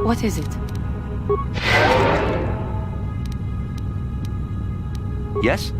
What is it? Yes?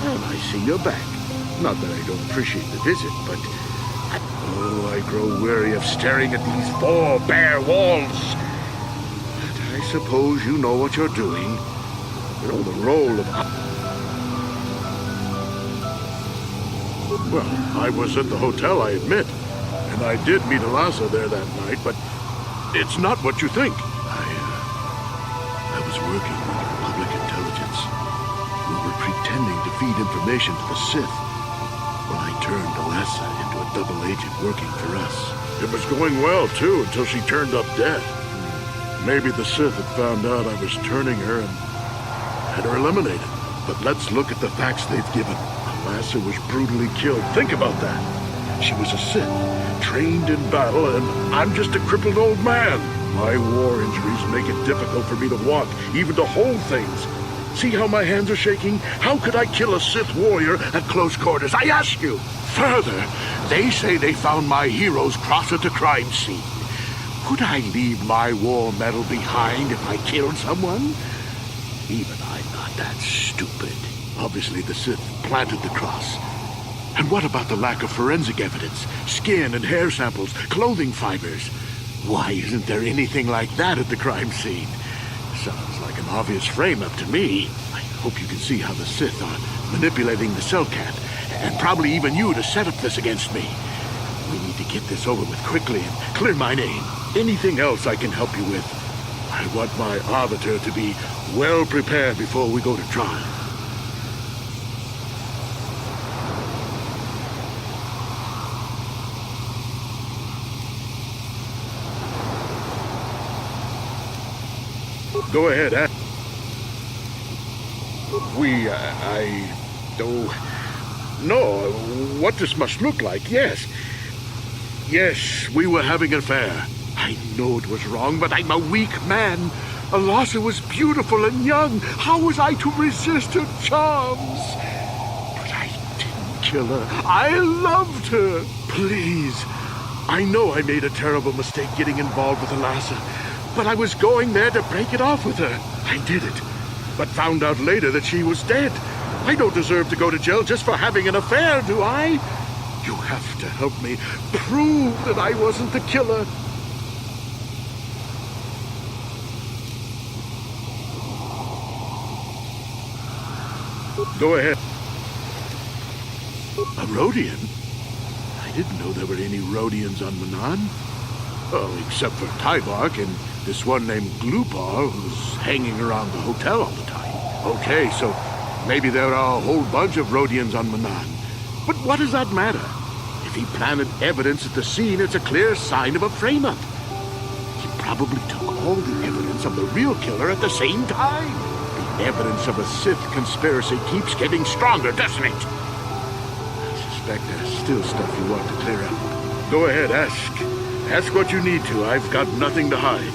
Well, I see you're back. Not that I don't appreciate the visit, but... Oh, I grow weary of staring at these four bare walls. But I suppose you know what you're doing. You know the role of... Well, I was at the hotel, I admit. And I did meet Eliza there that night, but it's not what you think. I was working with Republic intelligence. We were pretending to feed information to the Sith. when I turned Alassa into a double agent working for us. It was going well, too, until she turned up dead. Maybe the Sith had found out I was turning her and had her eliminated. But let's look at the facts they've given. Alassa was brutally killed. Think about that. She was a Sith, trained in battle, and I'm just a crippled old man. My war injuries make it difficult for me to walk, even to hold things. See how my hands are shaking? How could I kill a Sith warrior at close quarters? I ask you. Further, they say they found my hero's cross at the crime scene. Could I leave my war medal behind if I killed someone? Even I'm not that stupid. Obviously, the Sith planted the cross. And what about the lack of forensic evidence? Skin and hair samples, clothing fibers. Why isn't there anything like that at the crime scene? Sounds like an obvious frame-up to me. I hope you can see how the Sith are manipulating the Cellcat, and probably even you to set up this against me. We need to get this over with quickly and clear my name. Anything else I can help you with? I want my arbiter to be well prepared before we go to trial. Go ahead, No, what this must look like, yes. Yes, we were having an affair. I know it was wrong, but I'm a weak man. Alassa was beautiful and young. How was I to resist her charms? But I didn't kill her. I loved her. Please. I know I made a terrible mistake getting involved with Alassa, but I was going there to break it off with her. I did it, but found out later that she was dead. I don't deserve to go to jail just for having an affair, do I? You have to help me prove that I wasn't the killer. Go ahead. A Rodian? I didn't know there were any Rodians on Manan. Oh, except for Tybark and this one named Glupar who's hanging around the hotel all the time. Okay, so maybe there are a whole bunch of Rodians on Manan. But what does that matter? If he planted evidence at the scene, it's a clear sign of a frame-up. He probably took all the evidence of the real killer at the same time. The evidence of a Sith conspiracy keeps getting stronger, doesn't it? I suspect there's still stuff you want to clear up. Go ahead, ask. Ask what you need to. I've got nothing to hide.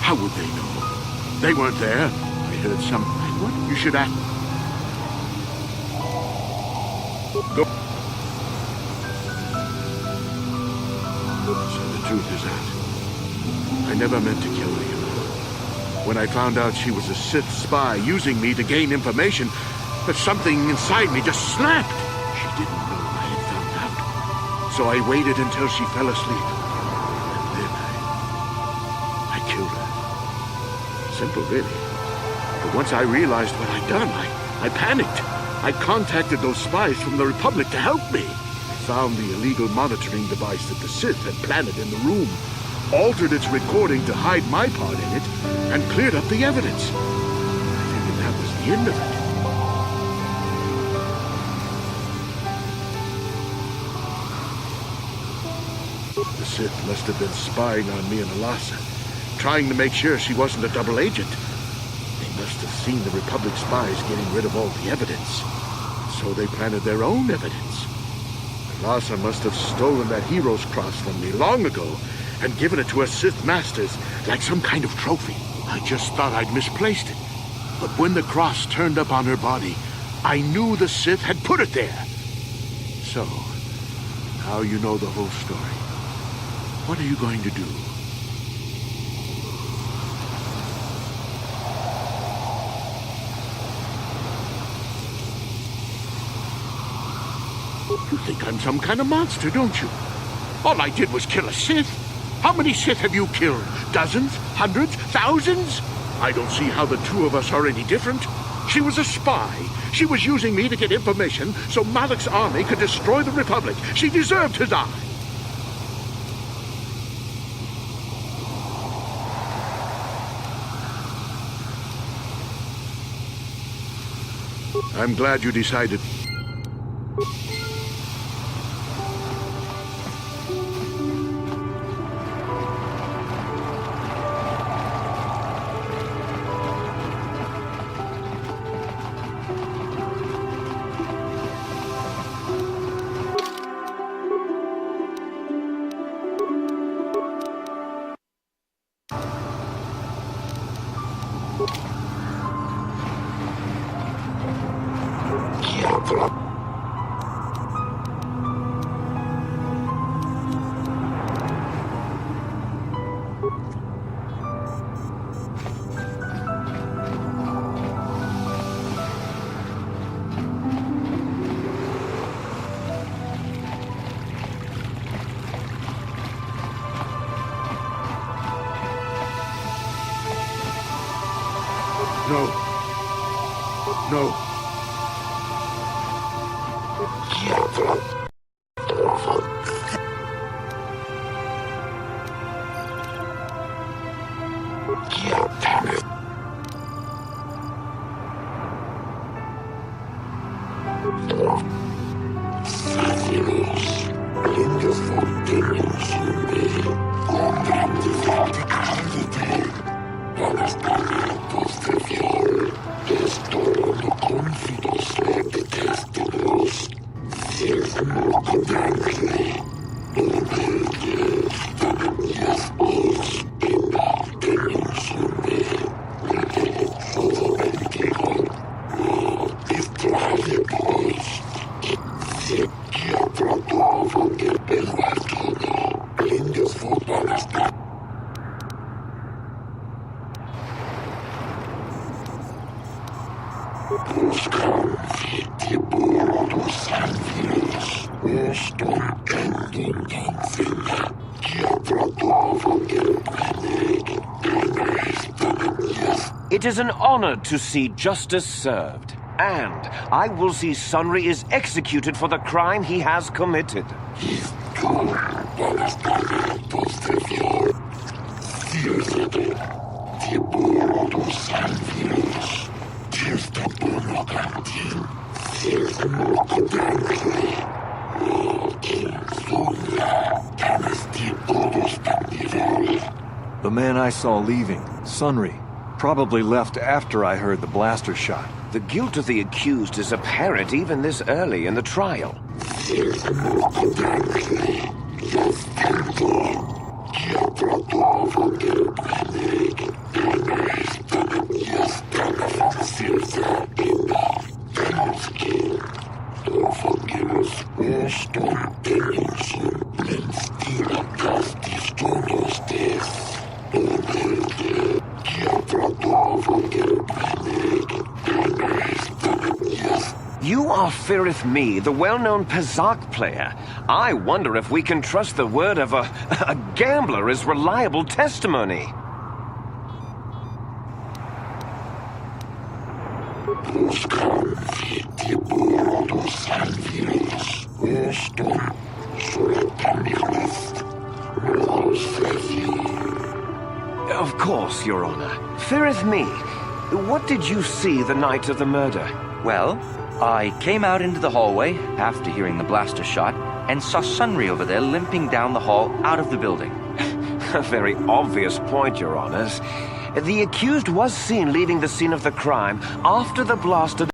How would they know? They weren't there. I heard some... What? You should ask... Go. So the truth is that I never meant to kill her, you know. When I found out she was a Sith spy using me to gain information, but something inside me just snapped. She didn't know I had found out. So I waited until she fell asleep. And then I killed her. Simple, really. But once I realized what I'd done, I panicked. I contacted those spies from the Republic to help me. I found the illegal monitoring device that the Sith had planted in the room, altered its recording to hide my part in it, and cleared up the evidence. I figured that was the end of it. The Sith must have been spying on me and Alassa, trying to make sure she wasn't a double agent. They must have seen the Republic spies getting rid of all the evidence, so they planted their own evidence. Alassa must have stolen that hero's cross from me long ago and given it to her Sith masters like some kind of trophy. I just thought I'd misplaced it. But when the cross turned up on her body, I knew the Sith had put it there. So, now you know the whole story. What are you going to do? You think I'm some kind of monster, don't you? All I did was kill a Sith. How many Sith have you killed? Dozens? Hundreds? Thousands? I don't see how the two of us are any different. She was a spy. She was using me to get information so Malak's army could destroy the Republic. She deserved to die. I'm glad you decided. No. No. It is an honor to see justice served, and I will see Sunry is executed for the crime he has committed. The man I saw leaving, Sunry, probably left after I heard the blaster shot. The guilt of the accused is apparent even this early in the trial. You are Firith Me, the well-known Pazak player. I wonder if we can trust the word of a gambler as reliable testimony. Of course, Your Honor. Firith Me, what did you see the night of the murder? Well, I came out into the hallway after hearing the blaster shot and saw Sunry over there limping down the hall out of the building. A very obvious point, Your Honors. The accused was seen leaving the scene of the crime after the blaster